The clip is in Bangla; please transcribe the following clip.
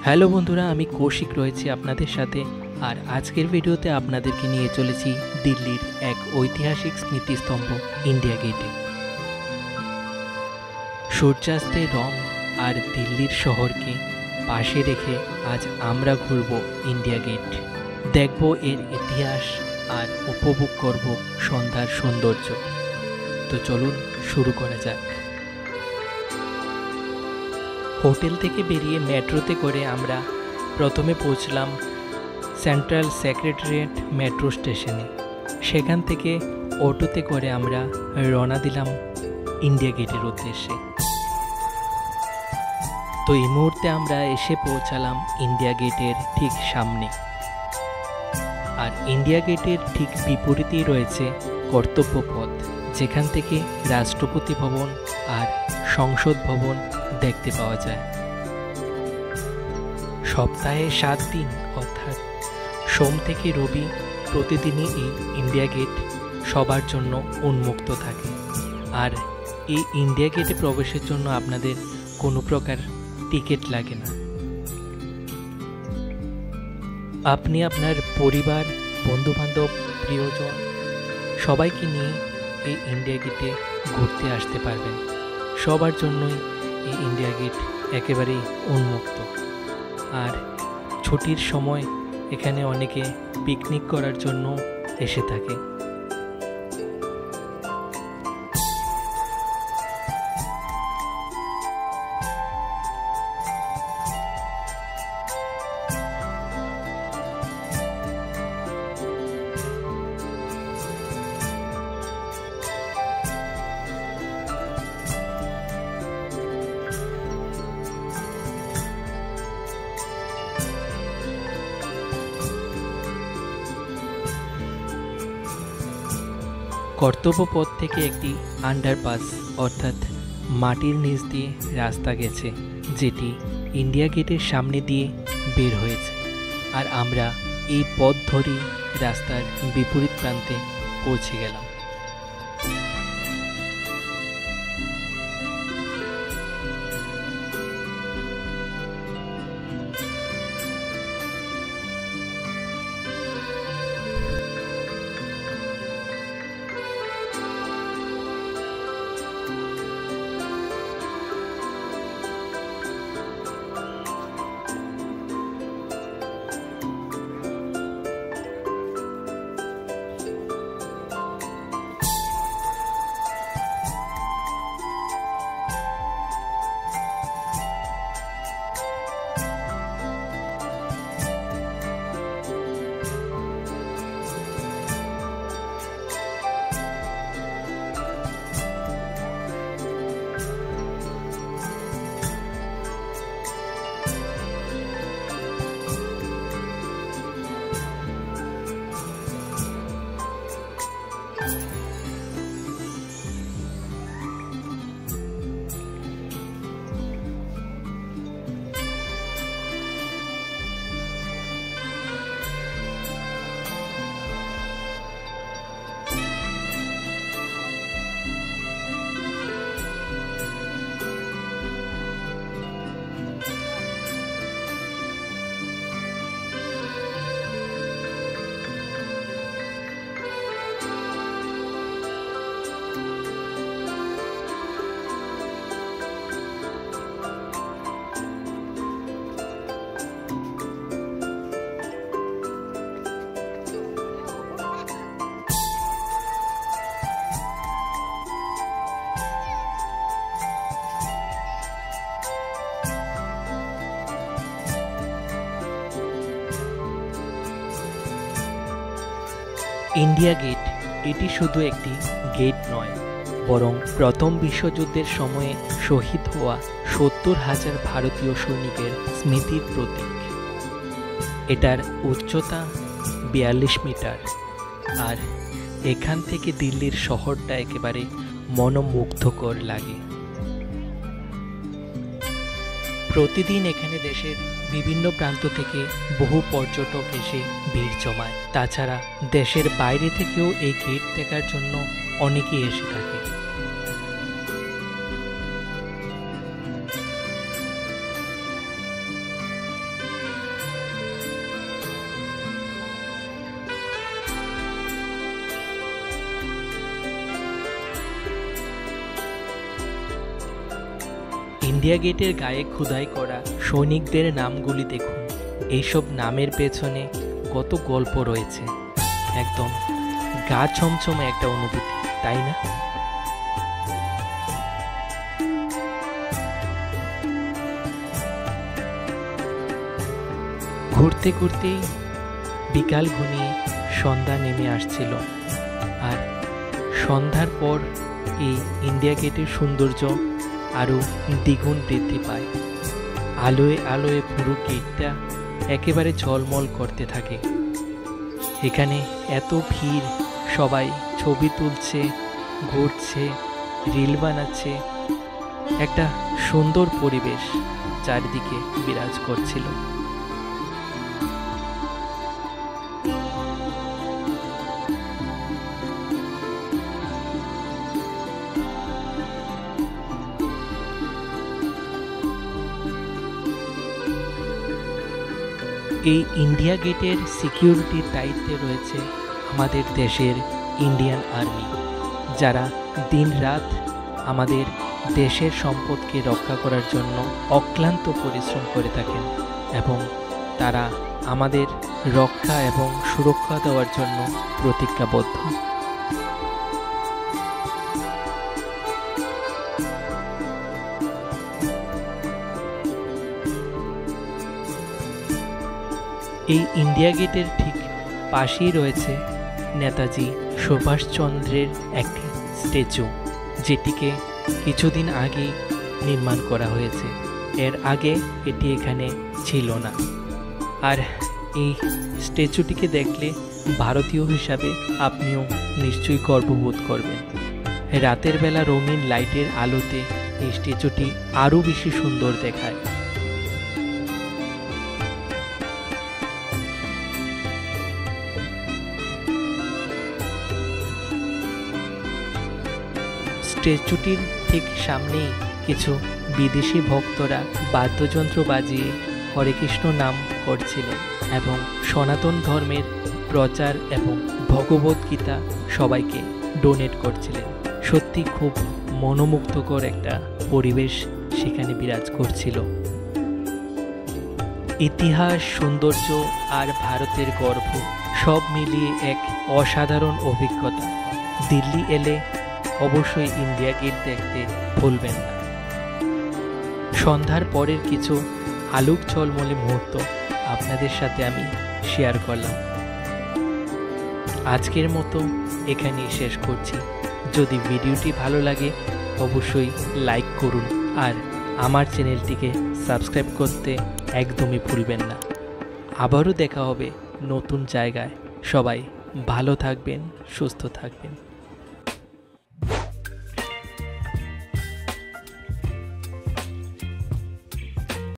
হ্যালো বন্ধুরা, আমি কৌশিক রয়েছি আপনাদের সাথে। আর আজকের ভিডিওতে আপনাদেরকে নিয়ে চলেছি দিল্লির এক ঐতিহাসিক স্মৃতিস্তম্ভ ইন্ডিয়া গেটে। সূর্যাস্তের রং আর দিল্লির শহরকে পাশে রেখে আজ আমরা ঘুরব ইন্ডিয়া গেট, দেখব এর ইতিহাস আর উপভোগ করব সন্ধ্যার সৌন্দর্য। তো চলুন শুরু করা যাক। হোটেল থেকে বেরিয়ে মেট্রোতে করে আমরা প্রথমে পৌঁছলাম সেন্ট্রাল সেক্রেটারিয়েট মেট্রো স্টেশনে। সেখান থেকে অটোতে করে আমরা রওনা দিলাম ইন্ডিয়া গেটের উদ্দেশ্যে। তো এই মুহূর্তে আমরা এসে পৌঁছালাম ইন্ডিয়া গেটের ঠিক সামনে। আর ইন্ডিয়া গেটের ঠিক বিপরীতেই রয়েছে কর্তব্য পথ, যেখান থেকে রাষ্ট্রপতি ভবন আর সংসদ ভবন দেখতে পাওয়া যায়। সপ্তাহে 7 দিন অর্থাৎ সোম থেকে রবি প্রতিদিনই এই ইন্ডিয়া গেট সবার জন্য উন্মুক্ত থাকে। আর এই ইন্ডিয়া গেটে প্রবেশের জন্য আপনাদের কোনো প্রকার টিকিট লাগে না। আপনি আপনার পরিবার, বন্ধুবান্ধব, প্রিয়জন সবাইকে নিয়ে এই ইন্ডিয়া গেটে ঘুরতে আসতে পারবেন। সবার জন্যই এই ইন্ডিয়া গেট একেবারেই উন্মুক্ত। আর ছুটির সময় এখানে অনেকে পিকনিক করার জন্য এসে থাকে। কর্তব্য পথ থেকে একটি আন্ডারপাস অর্থাৎ মাটির নিচ দিয়ে রাস্তা গেছে, যেটি ইন্ডিয়া গেটের সামনে দিয়ে বের হয়েছে। আর আমরা এই পথ ধরেই রাস্তার বিপরীত প্রান্তে পৌঁছে গেলাম। ইন্ডিয়া গেট এটি শুধু একটি গেট নয়, বরং প্রথম বিশ্বযুদ্ধের সময়ে শহীদ হওয়া ৭০,০০০ ভারতীয় সৈনিকের স্মৃতির প্রতীক। এটার উচ্চতা ৪২ মিটার, আর এখান থেকে দিল্লির শহরটা একেবারে মনোমুগ্ধকর লাগে। প্রতিদিন এখানে দেশের বিভিন্ন প্রান্ত থেকে বহু পর্যটক এসে ভিড় জমায়। তাছাড়া দেশের বাইরে থেকেও এই গেট দেখার জন্য অনেকেই এসে থাকে। ইন্ডিয়া গেটের গায়ে খোদাই করা সৈনিকদের নামগুলি দেখুন। এইসব নামের পেছনে কত গল্প রয়েছে। একদম গা ছমছমে একটা অনুভূতি, তাই না? ঘুরতে ঘুরতেই বিকাল ঘনিয়ে সন্ধ্যা নেমে আসছিল, আর সন্ধ্যার পর এই ইন্ডিয়া গেটের সৌন্দর্য আরও দ্বিগুণ বৃদ্ধি পায়। আলোয় আলোয় পুরো গেটটা একেবারে ঝলমল করতে থাকে। এখানে এত ভিড়, সবাই ছবি তুলছে, ঘুরছে, রিল বানাচ্ছে। একটা সুন্দর পরিবেশ চারিদিকে বিরাজ করছিল। এই ইন্ডিয়া গেটের সিকিউরিটির দায়িত্বে রয়েছে আমাদের দেশের ইন্ডিয়ান আর্মি, যারা দিনরাত আমাদের দেশের সম্পদকে রক্ষা করার জন্য অক্লান্ত পরিশ্রম করে থাকেন, এবং তারা আমাদের রক্ষা এবং সুরক্ষা দেওয়ার জন্য প্রতিজ্ঞাবদ্ধ। এই ইন্ডিয়া গেটের ঠিক পাশেই রয়েছে নেতাজি সুভাষচন্দ্রের একটি স্ট্যাচু, যেটিকে কিছুদিন আগেই নির্মাণ করা হয়েছে। এর আগে এটি এখানে ছিল না। আর এই স্ট্যাচুটিকে দেখলে ভারতীয় হিসাবে আপনিও নিশ্চয়ই গর্ববোধ করবেন। রাতের বেলা রঙিন লাইটের আলোতে এই স্ট্যাচুটি আরও বেশি সুন্দর দেখায়। স্ট্যাচুটির ঠিক সামনেই কিছু বিদেশি ভক্তরা বাদ্যযন্ত্র বাজিয়ে হরে কৃষ্ণ নাম করছিলেন এবং সনাতন ধর্মের প্রচার এবং ভগবদ্গীতা সবাইকে ডোনেট করছিলেন। সত্যি খুব মনোমুগ্ধকর একটা পরিবেশ সেখানে বিরাজ করছিল। ইতিহাস, সৌন্দর্য আর ভারতের গর্ব সব মিলিয়ে এক অসাধারণ অভিজ্ঞতা। দিল্লি এলে অবশ্যই ইন্ডিয়া গেট দেখতে ভুলবেন না। সন্ধ্যার পরের কিছু আলোক ঝলমলে মুহূর্ত আপনাদের সাথে আমি শেয়ার করলাম। আজকের মতো এখানেই শেষ করছি। যদি ভিডিওটি ভালো লাগে অবশ্যই লাইক করুন, আর আমার চ্যানেলটিকে সাবস্ক্রাইব করতে একদমই ভুলবেন না। আবারও দেখা হবে নতুন জায়গায়। সবাই ভালো থাকবেন, সুস্থ থাকবেন।